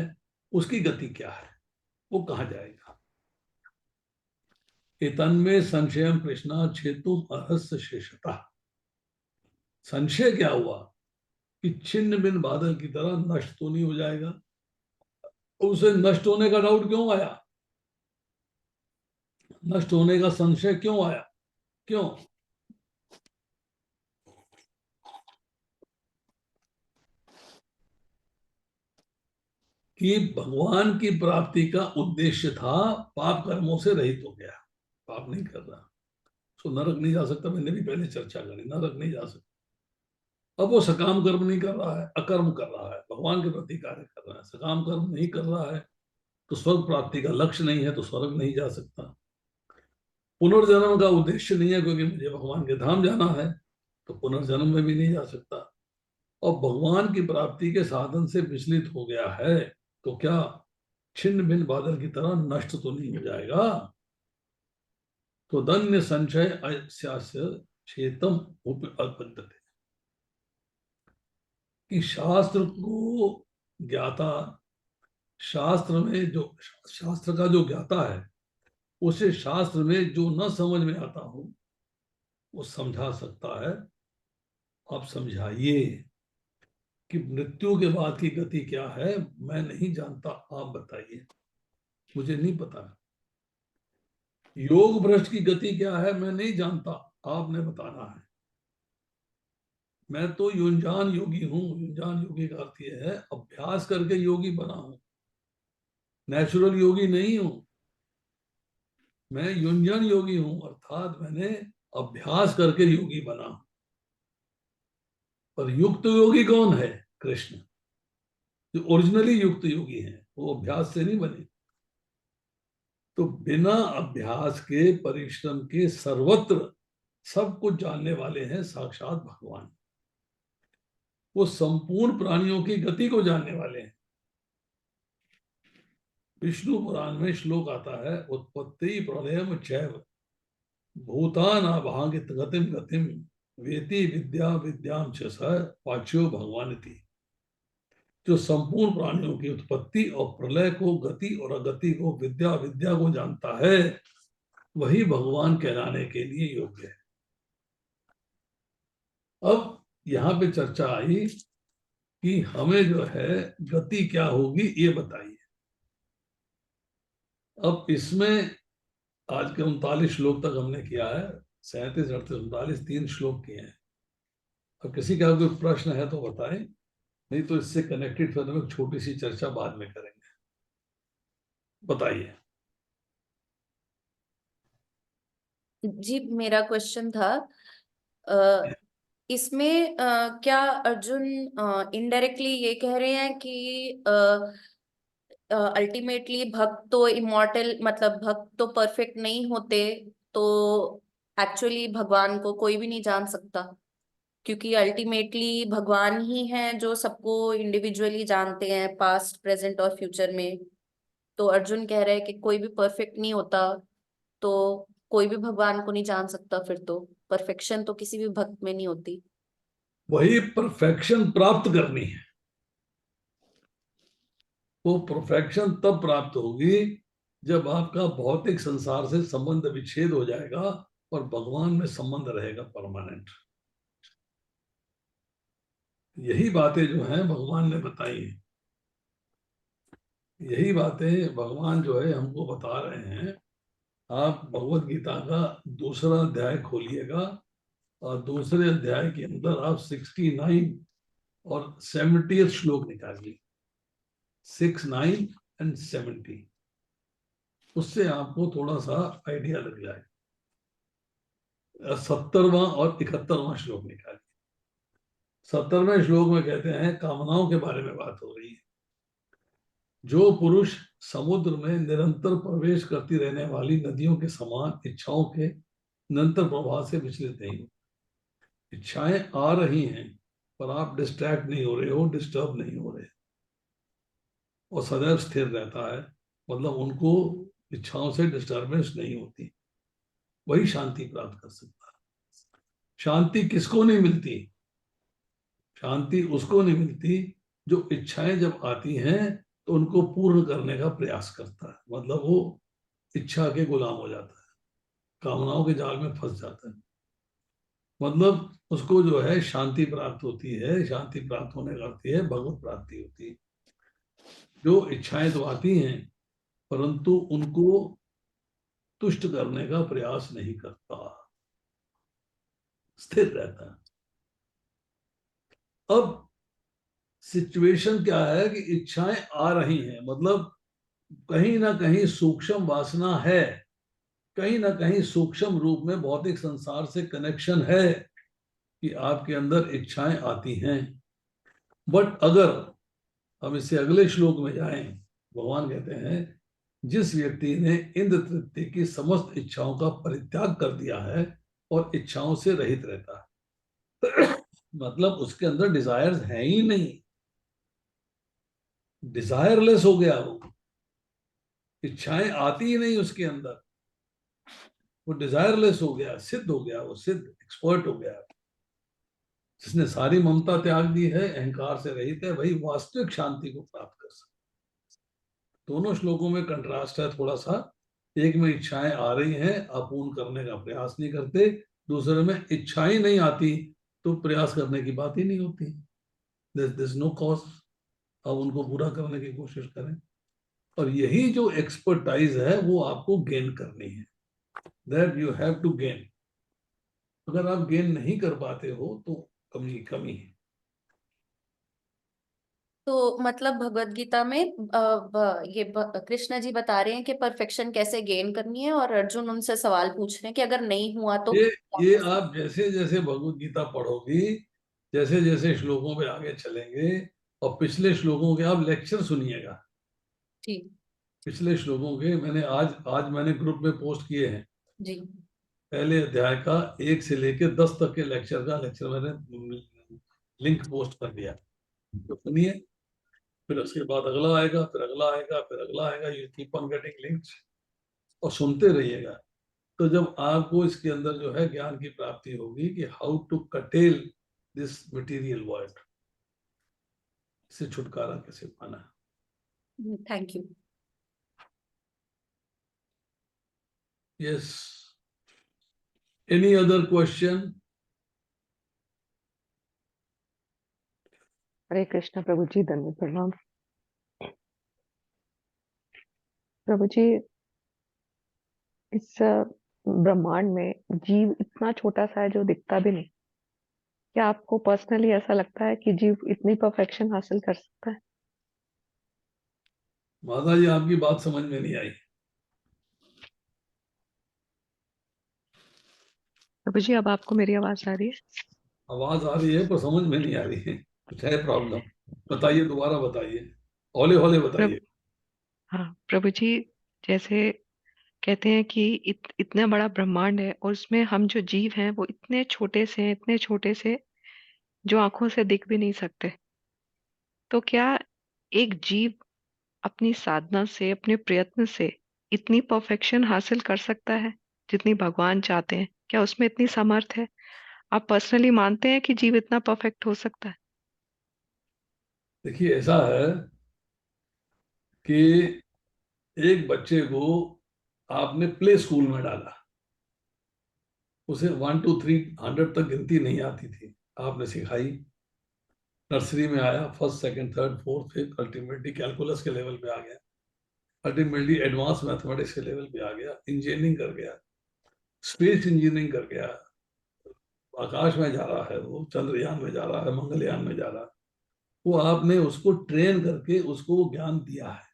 उसकी गति क्या है, वो कहां जाएगा? एतन्मे संशयम कृष्णा छेतुम अरस्य शेषता। संशय क्या हुआ कि छिन्न भिन्न बादल की तरह नष्ट तो नहीं हो जाएगा? उसे नष्ट होने का डाउट क्यों आया? नष्ट होने का संशय क्यों आया? क्यों? कि भगवान की प्राप्ति का उद्देश्य था पाप कर्मों से रहित हो गया, पाप नहीं कर रहा, तो नरक नहीं जा सकता, मैंने भी पहले चर्चा करी, नरक नहीं जा सकता। अब वो सकाम कर्म नहीं कर रहा है, अकर्म कर रहा है, भगवान के प्रति कार्य कर रहा है, सकाम कर्म नहीं कर रहा है, तो स्वर्ग प्राप्ति का लक्ष्य नहीं है, तो स्वर्ग नहीं जा सकता। पुनर्जन्म का उद्देश्य नहीं है, क्योंकि मुझे भगवान के धाम जाना है, तो पुनर्जन्म में भी नहीं जा सकता। और भगवान की प्राप्ति के साधन से विचलित हो गया है, तो क्या छिन्न भिन्न बादल की तरह नष्ट तो नहीं हो जाएगा? तो धन्य संशय अस्यास्य क्षेतम उपपद्यते, कि शास्त्र को ज्ञाता, शास्त्र में जो, शास्त्र का जो ज्ञाता है, उसे शास्त्र में जो न समझ में आता हो वो समझा सकता है। आप समझाइए कि मृत्यु के बाद की गति क्या है, मैं नहीं जानता, आप बताइए, मुझे नहीं पता। योग भ्रष्ट की गति क्या है, मैं नहीं जानता, आपने बताना है। मैं तो युंजान योगी हूँ। युंजान योगी का अर्थ यह है अभ्यास करके योगी बना हूं, नेचुरल योगी नहीं हूं। मैं युंजन योगी हूं, अर्थात मैंने अभ्यास करके योगी बना। पर युक्त योगी कौन है? कृष्ण। जो ओरिजिनली युक्त योगी हैं वो अभ्यास से नहीं बने। तो बिना अभ्यास के, परिश्रम के, सर्वत्र सब कुछ जानने वाले हैं साक्षात भगवान। वो संपूर्ण प्राणियों की गति को जानने वाले हैं। विष्णु पुराण में श्लोक आता है, उत्पत्ति प्रलयम चैव भूतानाभागित गतिम गतिम वेति विद्या विद्याम च स वाच्यो भगवानिति। जो संपूर्ण प्राणियों की उत्पत्ति और प्रलय को, गति और अगति को, विद्या विद्या को जानता है, वही भगवान कहलाने के लिए योग्य है। अब यहाँ पे चर्चा आई कि हमें जो है गति क्या होगी ये बताइए। अब इसमें आज के 39 श्लोक तक हमने किया है, 37, 38, 39 3 श्लोक किए हैं। अब किसी का कोई प्रश्न है तो बताएं, नहीं तो इससे कनेक्टेड फिर हम एक छोटी सी चर्चा बाद में करेंगे। बताइए। जी, मेरा क्वेश्चन था, अ, इसमें क्या अर्जुन इनडायरेक्टली ये कह रहे हैं कि अल्टीमेटली भक्त तो इमॉर्टल, मतलब भक्त तो परफेक्ट नहीं होते, तो एक्चुअली भगवान को कोई भी नहीं जान सकता, क्योंकि अल्टीमेटली भगवान ही हैं जो सबको इंडिविजुअली जानते हैं, पास्ट प्रेजेंट और फ्यूचर में। तो अर्जुन कह रहे हैं कि कोई भी परफेक्ट नहीं होता, तो कोई भी भगवान को नहीं जान सकता, फिर तो परफेक्शन तो किसी भी भक्त में नहीं होती। वही परफेक्शन प्राप्त करनी है। वो परफेक्शन तब प्राप्त होगी जब आपका भौतिक संसार से संबंध विच्छेद हो जाएगा और भगवान में संबंध रहेगा परमानेंट। यही बातें जो हैं भगवान ने बताई हैं, यही बातें भगवान जो है हमको बता रहे हैं। आप भगवत गीता का दूसरा अध्याय खोलिएगा और दूसरे अध्याय के अंदर आप 69 और 70 श्लोक निकालिए, 69 एंड 70। उससे आपको थोड़ा सा आइडिया लग जाए। 70वां और 71वां श्लोक निकालिए। 70वें श्लोक में कहते हैं, कामनाओं के बारे में बात हो रही है। जो पुरुष समुद्र में निरंतर प्रवेश करती रहने वाली नदियों के समान इच्छाओं के निरंतर प्रवाह से विचलित नहीं हो। इच्छाएं आ रही हैं पर आप डिस्ट्रैक्ट नहीं हो रहे हो, डिस्टर्ब नहीं हो रहे, और सदैव स्थिर रहता है, मतलब उनको इच्छाओं से डिस्टर्बेंस नहीं होती, वही शांति प्राप्त कर सकता है। शांति किसको नहीं मिलती? शांति उसको नहीं मिलती जो इच्छाएं जब आती हैं तो उनको पूर्ण करने का प्रयास करता है, मतलब वो इच्छा के गुलाम हो जाता है, कामनाओं के जाल में फंस जाता है। मतलब उसको जो है शांति प्राप्त होती है। शांति प्राप्त होने का अर्थ है भगवत प्राप्ति होती है। जो इच्छाएं तो आती हैं परंतु उनको तुष्ट करने का प्रयास नहीं करता, स्थिर रहता है। अब सिचुएशन क्या है कि इच्छाएं आ रही हैं, मतलब कहीं ना कहीं सूक्ष्म वासना है, कहीं ना कहीं सूक्ष्म रूप में भौतिक संसार से कनेक्शन है कि आपके अंदर इच्छाएं आती हैं। बट अगर हम इससे अगले श्लोक में जाएं, भगवान कहते हैं, जिस व्यक्ति ने इंद्र तृप्ति की समस्त इच्छाओं का परित्याग कर दिया है और इच्छाओं से रहित रहता है मतलब उसके अंदर डिजायर्स हैं ही नहीं, डिजायरलेस हो गया वो, इच्छाएं आती ही नहीं उसके अंदर, वो डिजायरलेस हो गया, सिद्ध हो गया, वो सिद्ध एक्सपर्ट हो गया। जिसने सारी ममता त्याग दी है, अहंकार से रहित है, वही वास्तविक शांति को प्राप्त कर सकता। दोनों श्लोकों में कंट्रास्ट है थोड़ा सा। एक में इच्छाएं आ रही हैं, आप पूर्ण करने का प्रयास नहीं करते, दूसरे में इच्छाएं नहीं आती तो प्रयास करने की बात ही नहीं होती, दिस नो कॉज, आप उनको पूरा करने की कोशिश करें। और यही जो एक्सपर्टाइज है वो आपको गेन करनी है, that you have to gain. अगर आप गेन नहीं कर पाते हो तो कमी कमी है। तो मतलब भगवत गीता में कृष्ण जी बता रहे हैं कि परफेक्शन कैसे गेन करनी है, और अर्जुन उनसे सवाल पूछ रहे हैं कि अगर नहीं हुआ तो ये क्या ये कर सकते। आप जैसे जैसे भगवत गीता पढ़ोगी, जैसे जैसे श्लोकों पे आगे चलेंगे, और पिछले श्लोकों के आप लेक्चर सुनिएगा। ठीक। पिछले श्लोकों के मैंने आज आज मैंने ग्रुप में पोस्ट किए हैं। जी। पहले अध्याय का 1 से लेकर 10 तक के लेक्चर मैंने लिंक पोस्ट कर दिया, तो सुनिए। फिर उसके बाद अगला आएगा, फिर अगला आएगा, फिर अगला आएगा, you keep on getting links, और सुनते रहिएगा। तो जब आपको इसके अंदर जो है ज्ञान की प्राप्ति होगी कि how to curtail this material world, इससे छुटकारा कैसे पाना। Thank you. Yes, any other question? Hare Krishna प्रभु जी, धन्य प्रणाम। प्रभु जी, इस ब्रह्मांड में जीव इतना छोटा सा है जो दिखता भी नहीं। क्या आपको पर्सनली ऐसा लगता है कि जीव इतनी परफेक्शन हासिल कर सकता है? माता जी, आपकी बात समझ में नहीं आई। प्रभु जी, अब आपको मेरी आवाज आ रही है? आवाज आ रही है पर समझ में नहीं आ रही है, कुछ है प्रॉब्लम? बताइए, दोबारा बताइए, हौले हौले बताइए। प्रभु, हाँ प्रभु जी, जैसे कहते हैं कि इतना बड़ा ब्रह्मांड है और उसमें हम जो जीव हैं वो इतने छोटे से हैं, इतने छोटे से जो आंखों से दिख भी नहीं सकते। तो क्या एक जीव अपनी साधना से, अपने प्रयत्न से इतनी परफेक्शन हासिल कर सकता है जितनी भगवान चाहते हैं? क्या उसमें इतनी सामर्थ है? आप पर्सनली मानते हैं कि जीव इतना परफेक्ट हो सकता है? देखिए, ऐसा है कि एक बच्चे को आपने प्ले स्कूल में डाला, उसे 1 2 3 100 तक गिनती नहीं आती थी, आपने सिखाई। नर्सरी में आया, first second third fourth fifth, ultimately calculus के लेवल पे आ गया, अल्टीमेटली एडवांस मैथमेटिक्स के लेवल पे आ गया, इंजीनियरिंग कर गया, स्पेस इंजीनियरिंग कर गया, आकाश में जा रहा है, वो चंद्रयान में जा रहा है, मंगलयान में जा रहा है। वो आपने उसको ट्रेन करके उसको वो ज्ञान दिया है,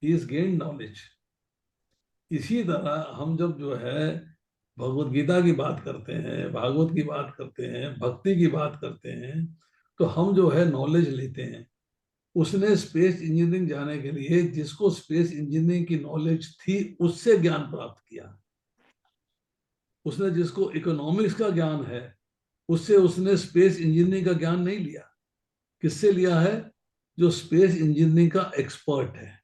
ही इज गेन नॉलेज। इसी तरह हम जब जो है भगवत गीता की बात करते हैं, भागवत की बात करते हैं, भक्ति की बात करते हैं, तो हम जो है नॉलेज लेते हैं। उसने स्पेस इंजीनियरिंग जाने के लिए जिसको स्पेस इंजीनियरिंग की नॉलेज थी उससे ज्ञान प्राप्त किया। उसने जिसको इकोनॉमिक्स का ज्ञान है उससे उसने स्पेस इंजीनियरिंग का ज्ञान नहीं लिया। किससे लिया है? जो स्पेस इंजीनियरिंग का एक्सपर्ट है।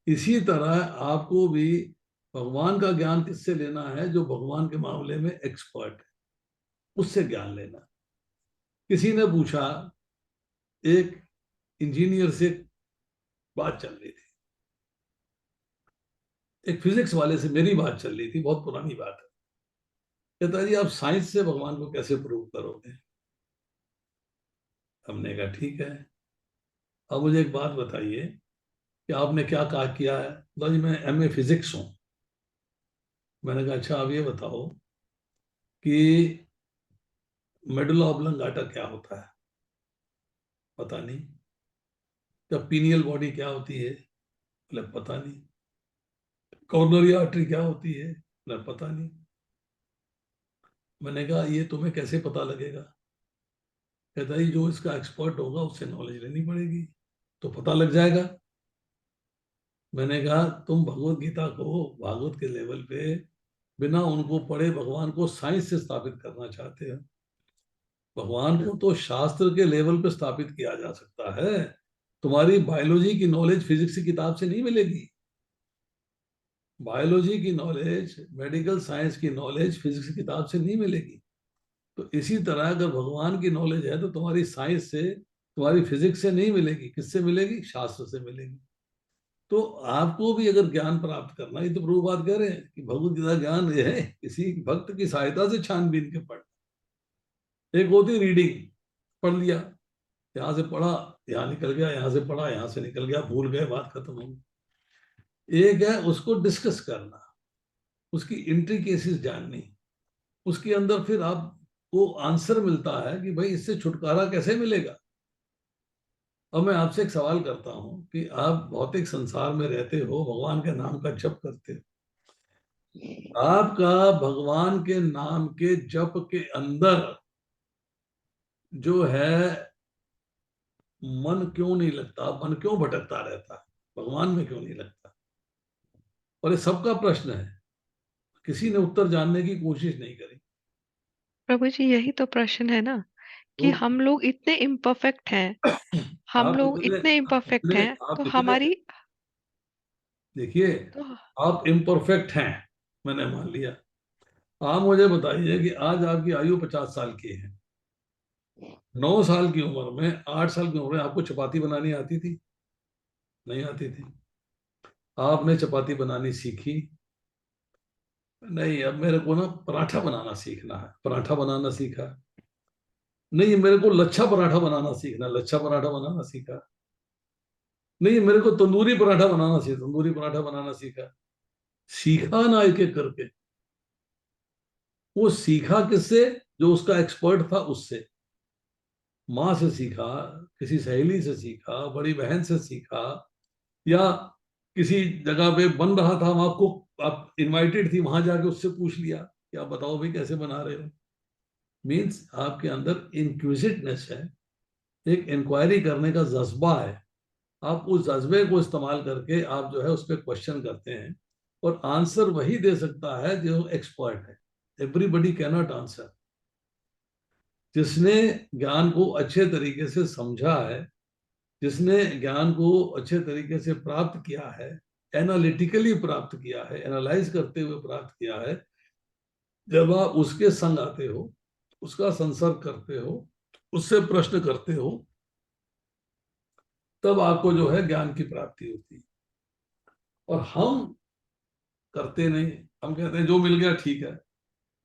इसी तरह आपको भी भगवान का ज्ञान किससे लेना है? जो भगवान के मामले में एक्सपर्ट है, उससे ज्ञान लेना। किसी ने पूछा, एक इंजीनियर से बात चल रही थी, एक फिजिक्स वाले से मेरी बात चल रही थी, बहुत पुरानी बात है। कहता जी, आप साइंस से भगवान को कैसे प्रूव करोगे? हमने कहा ठीक है, अब मुझे एक बात बताइए कि आपने क्या कहा किया है। बोला जी, मैं MA फिजिक्स हूं। मैंने कहा अच्छा, आप ये बताओ कि मेडुला ऑब्लंगाटा क्या होता है? पता नहीं। क्या पीनियल बॉडी क्या होती है? बोले पता नहीं। कॉर्नरी आर्टरी क्या होती है? बोले पता नहीं। मैंने कहा ये तुम्हें कैसे पता लगेगा? कहता है जो इसका एक्सपर्ट होगा उससे नॉलेज लेनी पड़ेगी, तो पता लग जाएगा। मैंने कहा तुम भगवत गीता को भागवत के लेवल पे बिना उनको पढ़े भगवान को साइंस से स्थापित करना चाहते हो। भगवान को तो शास्त्र के लेवल पे स्थापित किया जा सकता है। तुम्हारी बायोलॉजी की नॉलेज फिजिक्स की किताब से नहीं मिलेगी। बायोलॉजी की नॉलेज, मेडिकल साइंस की नॉलेज फिजिक्स की किताब से नहीं मिलेगी। तो इसी तरह अगर भगवान की नॉलेज है तो तुम्हारी साइंस से, तुम्हारी फिजिक्स से नहीं मिलेगी। किससे मिलेगी? शास्त्र से मिलेगी। तो आपको भी अगर ज्ञान प्राप्त करना, ये तो प्रभु बात कह रहे हैं कि भगवत गीता ज्ञान ये है किसी भक्त की सहायता से छानबीन के पढ़। एक होती रीडिंग, पढ़ लिया, यहाँ से पढ़ा, यहाँ निकल गया, यहाँ से पढ़ा, यहाँ से निकल गया, भूल गए, बात खत्म हो गई। एक है उसको डिस्कस करना, उसकी इंट्रिकेसीज जाननी, उसके अंदर फिर आप को आंसर मिलता है कि भाई इससे छुटकारा कैसे मिलेगा। अब मैं आपसे एक सवाल करता हूं कि आप भौतिक संसार में रहते हो, भगवान के नाम का जप करते हो, आपका भगवान के नाम के जप के अंदर जो है मन क्यों नहीं लगता, मन क्यों भटकता रहता है, भगवान में क्यों नहीं लगता? और ये सबका प्रश्न है, किसी ने उत्तर जानने की कोशिश नहीं करी। प्रभु जी, यही तो प्रश्न है ना, कि तो हम लोग इतने इम्परफेक्ट हैं, हम आप लोग इतने इतने आप इम्परफेक्ट इतने हैं, तो आप इतने हमारी देखिए, तो आप इम्परफेक्ट हैं, मैंने मान लिया। आप मुझे बताइए कि आज आपकी आयु 50 साल की है, 9 साल की उम्र में, 8 साल की उम्र में आपको चपाती बनानी आती थी? नहीं आती थी। आपने चपाती बनानी सीखी? नहीं, अब मेरे को ना पराठा बनाना सीखना है, पराठा बनाना सीखा। नहीं, मेरे को लच्छा पराठा बनाना सीखना, लच्छा पराठा बनाना सीखा। नहीं, मेरे को तंदूरी पराठा बनाना सीखा, तंदूरी पराठा बनाना सीखा। सीखा ना एक एक करके। वो सीखा किससे? जो उसका एक्सपर्ट था उससे। माँ से सीखा, किसी सहेली से सीखा, बड़ी बहन से सीखा, या किसी जगह पे बन रहा था वहां को, आप इनवाइटेड थी, वहां जाके उससे पूछ लिया कि आप बताओ भाई कैसे बना रहे हो। मीन्स आपके अंदर इंक्विजिटनेस है, एक इंक्वायरी करने का जज्बा है। आप उस जज्बे को इस्तेमाल करके आप जो है उस पर क्वेश्चन करते हैं, और आंसर वही दे सकता है जो एक्सपर्ट है। Everybody can not answer. जिसने ज्ञान को अच्छे तरीके से समझा है, जिसने ज्ञान को अच्छे तरीके से प्राप्त किया है, एनालिटिकली प्राप्त किया है, एनालाइज करते हुए प्राप्त किया है, जब आप उसके संग आते हो, उसका संसर्ग करते हो, उससे प्रश्न करते हो, तब आपको जो है ज्ञान की प्राप्ति होती है। और हम करते नहीं। हम कहते हैं जो मिल गया ठीक है,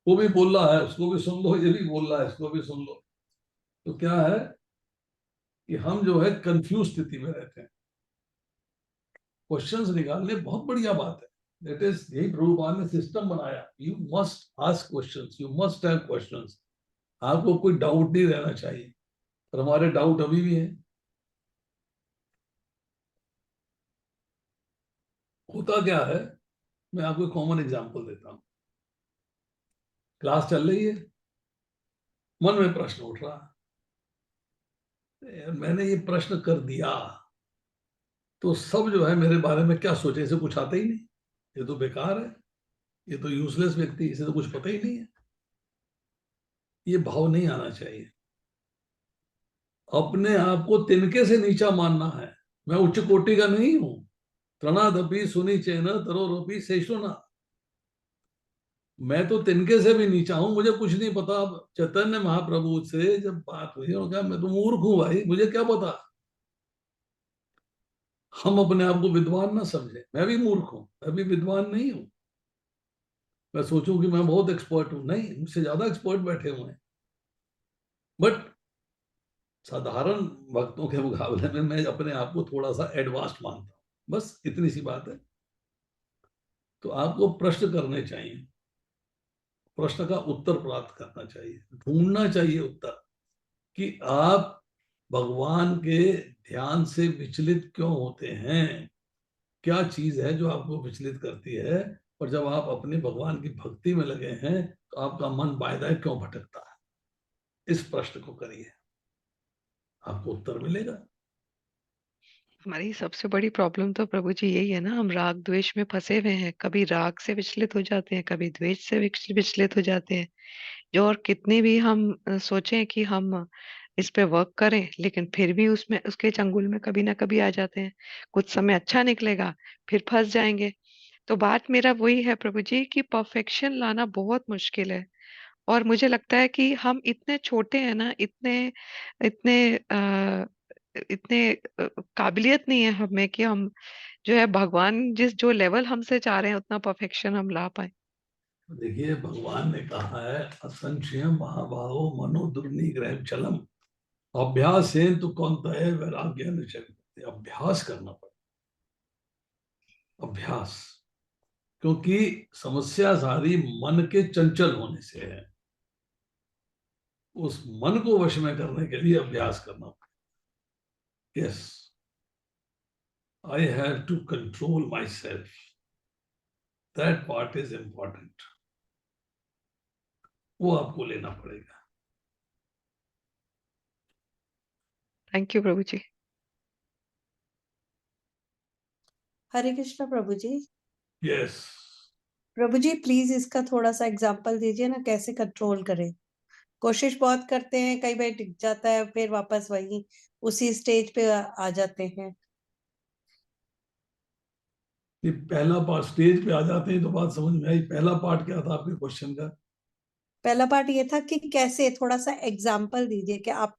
वो भी बोल रहा है, उसको भी सुन लो, ये भी बोल रहा है, इसको भी सुन लो। तो क्या है कि हम जो है कंफ्यूज स्थिति में रहते हैं। क्वेश्चंस निकालने बहुत बढ़िया बात है, दैट इज, यही प्रभुपाद ने सिस्टम बनाया। You must ask questions, you must have questions. आपको कोई डाउट नहीं रहना चाहिए, और हमारे डाउट अभी भी हैं। होता क्या है, मैं आपको कॉमन एग्जांपल देता हूँ। क्लास चल रही है, मन में प्रश्न उठ रहा है, यार मैंने ये प्रश्न कर दिया तो सब जो है मेरे बारे में क्या सोचे, इसे कुछ आता ही नहीं, ये तो बेकार है, ये तो यूजलेस व्यक्ति, इसे तो कुछ पता ही नहीं है। ये भाव नहीं आना चाहिए। अपने आप को तिनके से नीचा मानना है। मैं उच्च कोटि का नहीं हूं। तृणादपि सुनी चैन तरोरोपि शेषुना। मैं तो तिनके से भी नीचा हूं, मुझे कुछ नहीं पता। अब चैतन्य महाप्रभु से जब बात हुई, उन्होंने कहा मैं तो मूर्ख हूं भाई, मुझे क्या पता। हम अपने आप को विद्वान ना समझे, मैं भी मूर्ख हूं, मैं भी विद्वान नहीं हूं। मैं सोचूं कि मैं बहुत एक्सपर्ट हूं, नहीं, मुझसे ज्यादा एक्सपर्ट बैठे हुए हैं। बट साधारण भक्तों के मुकाबले में मैं अपने आप को थोड़ा सा एडवांस मानता हूं, बस इतनी सी बात है। तो आपको प्रश्न करने चाहिए, प्रश्न का उत्तर प्राप्त करना चाहिए, ढूंढना चाहिए उत्तर, कि आप भगवान के ध्यान से विचलित क्यों होते हैं, क्या चीज है जो आपको विचलित करती है, और जब आप अपने भगवान की भक्ति में लगे हैं तो आपका मन बायदाए क्यों भटकता है। इस प्रश्न को करिए, आपको उत्तर मिलेगा। हमारी सबसे बड़ी प्रॉब्लम तो प्रभु जी यही है ना, हम राग द्वेष में फंसे हुए हैं, कभी राग से विचलित हो जाते हैं, कभी द्वेष से विचलित हो जाते हैं। जो और कितने भी हम सोचें कि हम इस पे वर्क करें, लेकिन फिर भी उसमें उसके चंगुल में कभी ना कभी आ जाते हैं। कुछ समय अच्छा निकलेगा, फिर फंस जाएंगे। तो बात मेरा वही है प्रभु जी, कि परफेक्शन लाना बहुत मुश्किल है। और मुझे लगता है कि हम इतने छोटे हैं ना, इतने इतने इतने काबिलियत नहीं है हमें कि हम जो है भगवान जिस जो लेवल हमसे चाह रहे हैं उतना परफेक्शन हम ला पाए। देखिए, भगवान ने कहा है, असंशयम महाबाहो मनो दुर्निग्रह चलम, अभ्यास है तो कौन है वैराग्य निश्चय। अभ्यास करना पड़े, अभ्यास। क्योंकि समस्या सारी मन के चंचल होने से है। उस मन को वश में करने के लिए अभ्यास करना पड़ेगा। Yes, I have to control my self, that part is important, वो आपको लेना पड़ेगा। Thank you Prabhu ji. Hare Krishna Prabhu ji. Yes, Prabhu ji please इसका थोड़ा सा एग्जांपल दीजिए ना, कैसे कंट्रोल करें। कोशिश बहुत करते हैं, कई बार टिक जाता है, फिर वापस वही उसी स्टेज पे आ जाते हैं। ये पहला पार्ट स्टेज पे आ जाते हैं तो बात समझ में आई। पहला पार्ट क्या था आपके क्वेश्चन का? पहला पार्ट ये था कि कैसे, थोड़ा सा एग्जांपल दीजिए कि आप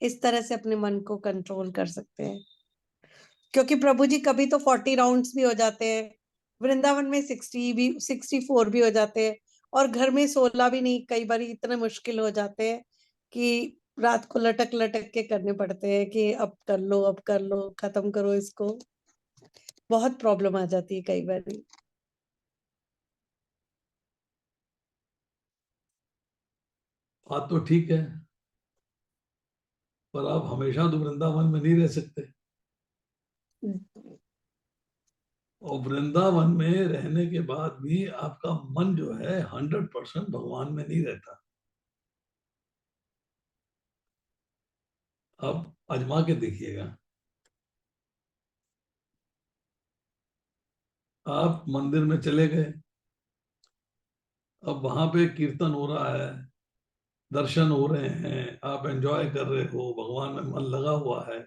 इस तरह से अपने मन को कंट्रोल कर सकते हैं। क्योंकि प्रभु जी कभी तो 40 राउंड्स भी हो जाते हैं, वृंदावन में 60 भी, 64 भी हो जाते हैं, और घर में 16 भी नहीं, कई बार इतने मुश्किल हो जाते हैं कि रात को लटक लटक के करने पड़ते हैं कि अब कर लो, अब कर लो, खत्म करो इसको। बहुत प्रॉब्लम आ जाती है कई बार। बात तो ठीक है, पर आप हमेशा तो वृंदावन में नहीं रह सकते, और वृंदावन में रहने के बाद भी आपका मन जो है 100% भगवान में नहीं रहता। आप आजमा के देखिएगा। आप मंदिर में चले गए, अब वहां पे कीर्तन हो रहा है, दर्शन हो रहे हैं, आप एंजॉय कर रहे हो, भगवान में मन लगा हुआ है,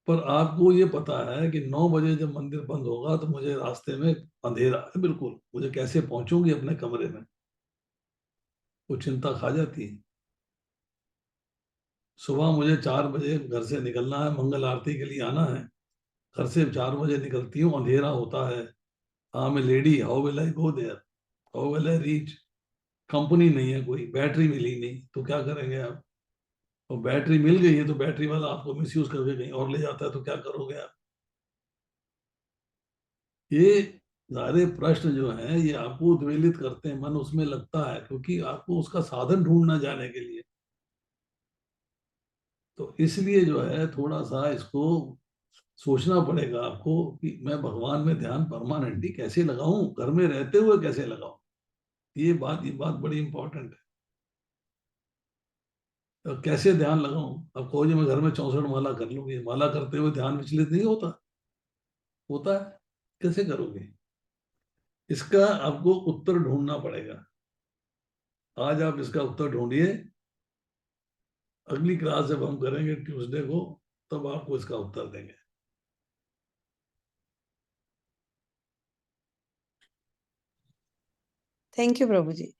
पर आपको ये पता है कि 9 बजे जब मंदिर बंद होगा तो मुझे रास्ते में अंधेरा है बिल्कुल, मुझे कैसे पहुंचूंगी अपने कमरे में, वो चिंता खा जाती है। सुबह मुझे 4 बजे घर से निकलना है, मंगल आरती के लिए आना है, घर से 4 बजे निकलती हूँ, अंधेरा होता है। हाँ मैं lady, how will I go there, how will I reach, company नहीं है, कोई बैटरी मिली नहीं, तो क्या करेंगे आप? और बैटरी मिल गई है तो बैटरी वाला आपको मिसयूज करके कहीं और ले जाता है, तो क्या करोगे आप? ये सारे प्रश्न जो हैं ये आपको उद्वेलित करते हैं, मन उसमें लगता है, क्योंकि आपको उसका साधन ढूंढना जाने के लिए। तो इसलिए जो है थोड़ा सा इसको सोचना पड़ेगा आपको कि मैं भगवान में ध्यान परमानेंटली कैसे लगाऊं, घर में रहते हुए कैसे लगाऊं। ये बात बड़ी इंपॉर्टेंट है। तो कैसे ध्यान लगाऊं? अब कहो जी मैं घर में 64 माला कर लूंगी, माला करते हुए ध्यान विचलित नहीं होता? होता है। कैसे करोगे? इसका आपको उत्तर ढूंढना पड़ेगा। आज आप इसका उत्तर ढूंढिए, अगली क्लास जब हम करेंगे ट्यूसडे को, तब आपको इसका उत्तर देंगे। थैंक यू प्रभु जी।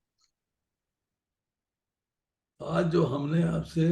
आज जो हमने आपसे